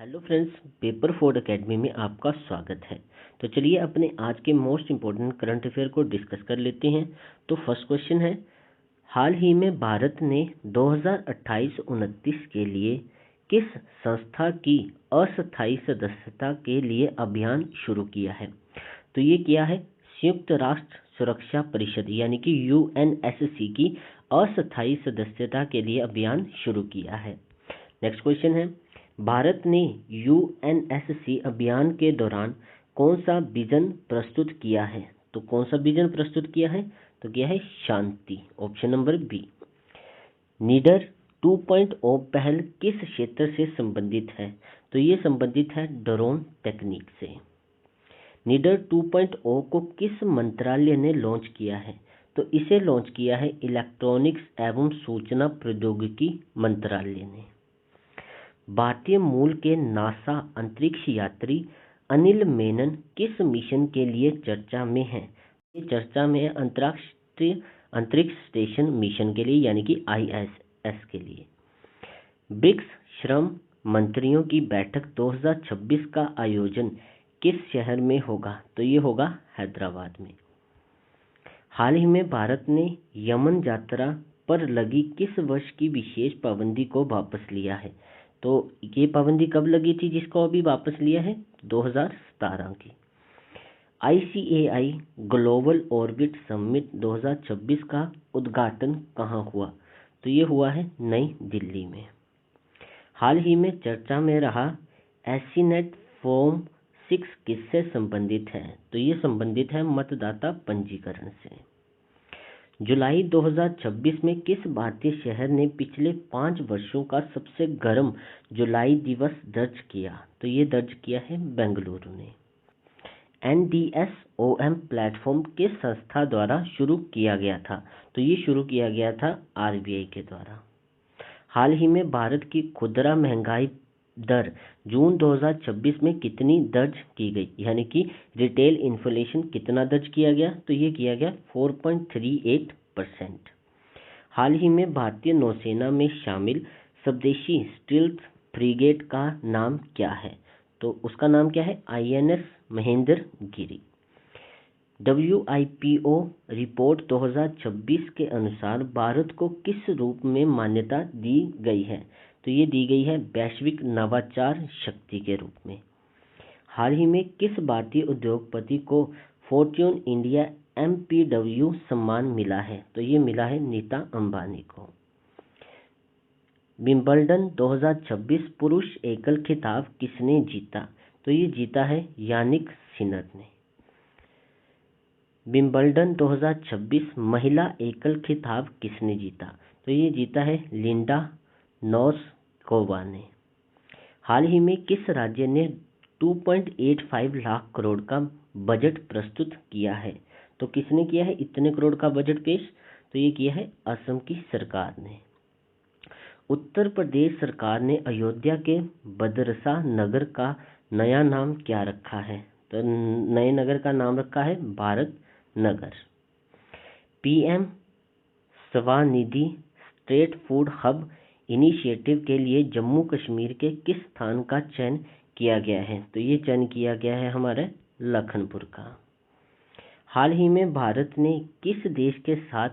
Hello friends, paper Ford academy में आपका स्वागत है। तो चलिए अपने आज के मोस्ट इम्पोर्टेंट करंट अफेयर को डिस्कस कर लेते हैं। तो फर्स्ट क्वेश्चन है, हाल ही में भारत ने 2028-29 के लिए किस संस्था की अस्थायी सदस्यता के लिए अभियान शुरू किया है? तो ये किया है संयुक्त राष्ट्र सुरक्षा परिषद यानी कि यूएनएससी की अस्थायी सदस्यता के लिए अभियान शुरू किया है। नेक्स्ट क्वेश्चन है, भारत ने यूएनएससी अभियान के दौरान कौन सा विजन प्रस्तुत किया है? तो कौन सा विजन प्रस्तुत किया है? तो किया है शांति, ऑप्शन नंबर बी। नीडर 2.0 पहल किस क्षेत्र से संबंधित है? तो ये संबंधित है ड्रोन तकनीक से। नीडर 2.0 को किस मंत्रालय ने लॉन्च किया है? तो इसे लॉन्च किया है इलेक्ट्रॉनिक्स एवं सूचना प्रौद्योगिकी मंत्रालय ने। भारतीय मूल के नासा अंतरिक्ष यात्री अनिल मेनन किस मिशन के लिए चर्चा में हैं? ये चर्चा में है अंतर्राष्ट्रीय अंतरिक्ष स्टेशन मिशन के लिए यानी कि आईएसएस के लिए। ब्रिक्स श्रम मंत्रियों की बैठक 2026 का आयोजन किस शहर में होगा? तो ये होगा हैदराबाद में। हाल ही में भारत ने यमन यात्रा पर लगी किस वर्ष की विशेष पाबंदी को वापस लिया है? तो ये पाबंदी कब लगी थी जिसको अभी वापस लिया है? 2017 की। आईसीएआई ग्लोबल ऑर्बिट समिट 2026 का उद्घाटन कहाँ हुआ? तो ये हुआ है नई दिल्ली में। हाल ही में चर्चा में रहा एसीनेट फॉर्म 6 किससे संबंधित है? तो ये संबंधित है मतदाता पंजीकरण से। जुलाई 2026 में किस भारतीय शहर ने पिछले 5 वर्षों का सबसे गर्म जुलाई दिवस दर्ज किया? तो ये दर्ज किया है बेंगलुरु ने। NDSOM प्लेटफॉर्म किस संस्था द्वारा शुरू किया गया था? तो ये शुरू किया गया था RBI के द्वारा। हाल ही में भारत की खुदरा महंगाई दर जून 2026 में कितनी दर्ज की गई? यानी कि रिटेल इन्फ्लेशन कितना दर्ज किया गया? तो ये किया गया 4.38%। हाल ही में भारतीय नौसेना में शामिल स्वदेशी स्टील्थ फ्रिगेट का नाम क्या है? तो उसका नाम क्या है? INS महेंद्र गिरी। WIPO रिपोर्ट 2026 के अनुसार भारत को किस रूप में मान्यता दी गई है? तो ये दी गई है वैश्विक नवाचार शक्ति के रूप में। हाल ही में किस भारतीय उद्योगपति को फॉर्च्यून इंडिया MPW सम्मान मिला है? तो ये मिला है नीता अंबानी को। विंबलडन 2026 पुरुष एकल खिताब किसने जीता? तो ये जीता है यानिक सिनर ने। विंबलडन 2026 महिला एकल खिताब किसने जीता? तो ये जीता है लिंडा नोस्कोवा ने। हाल ही में किस राज्य ने 2.85 लाख करोड़ का बजट प्रस्तुत किया है? तो किसने किया है इतने करोड़ का बजट पेश? तो ये किया है असम की सरकार ने। उत्तर प्रदेश सरकार ने अयोध्या के बदरसा नगर का नया नाम क्या रखा है? तो नए नगर का नाम रखा है Bharat Nagar. PM Svanidhi street food hub initiative के लिए जम्मू कश्मीर के किस स्थान का चयन किया गया है? तो ये चयन किया गया है हमारे लखनपुर का। हाल ही में भारत ने किस देश के साथ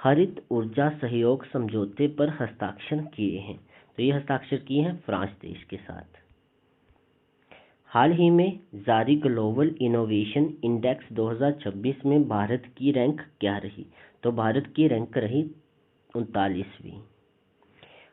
हरित ऊर्जा सहयोग समझौते पर हस्ताक्षर किए हैं? तो ये हस्ताक्षर किए हैं फ्रांस देश के साथ। हाल ही में जारी ग्लोबल इनोवेशन इंडेक्स 2026 में भारत की रैंक क्या रही? तो भारत की रैंक रही 39वीं।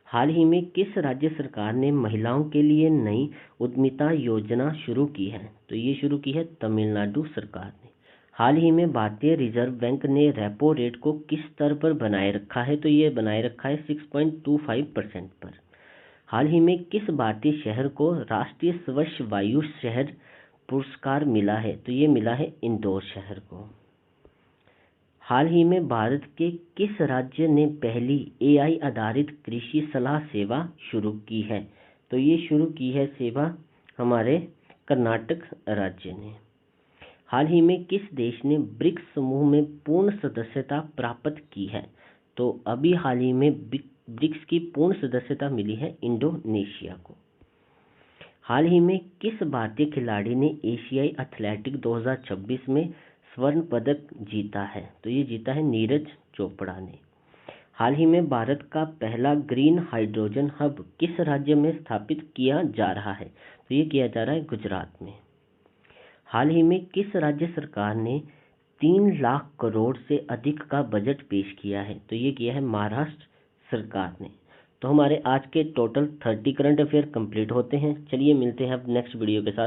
हाल ही में किस राज्य सरकार ने महिलाओं के लिए नई उद्यमिता योजना शुरू की है? तो ये शुरू की है तमिलनाडु सरकार ने। हाल ही में भारतीय रिजर्व बैंक ने रेपो रेट को किस स्तर पर बनाए रखा है? तो ये बनाए रखा है 6.25% पर। हाल ही में किस भारतीय शहर को राष्ट्रीय स्वच्छ वायु शहर पुरस्कार मिला है? तो ये मिला है इंदौर शहर को। हाल ही में भारत के किस राज्य ने पहली AI आधारित कृषि सलाह सेवा शुरू की है? तो ये शुरू की है सेवा हमारे कर्नाटक राज्य ने। हाल ही में किस देश ने ब्रिक्स समूह में पूर्ण सदस्यता प्राप्त की है? तो अभी हाल ही में ब्रिक्स की पूर्ण सदस्यता मिली है इंडोनेशिया को। हाल ही में किस भारतीय खिलाड़ी ने एशियाई एथलेटिक 2026 में स्वर्ण पदक जीता है? तो ये जीता है नीरज चोपड़ा ने। हाल ही में भारत का पहला ग्रीन हाइड्रोजन हब किस राज्य में स्थापित किया जा रहा है? तो ये किया जा रहा है गुजरात में। हाल ही में किस राज्य सरकार ने 3 लाख करोड़ से अधिक का बजट पेश किया है? तो ये किया है महाराष्ट्र सरकार ने। तो हमारे आज के टोटल 30 करंट अफेयर कंप्लीट होते हैं। चलिए मिलते हैं अब नेक्स्ट वीडियो के साथ।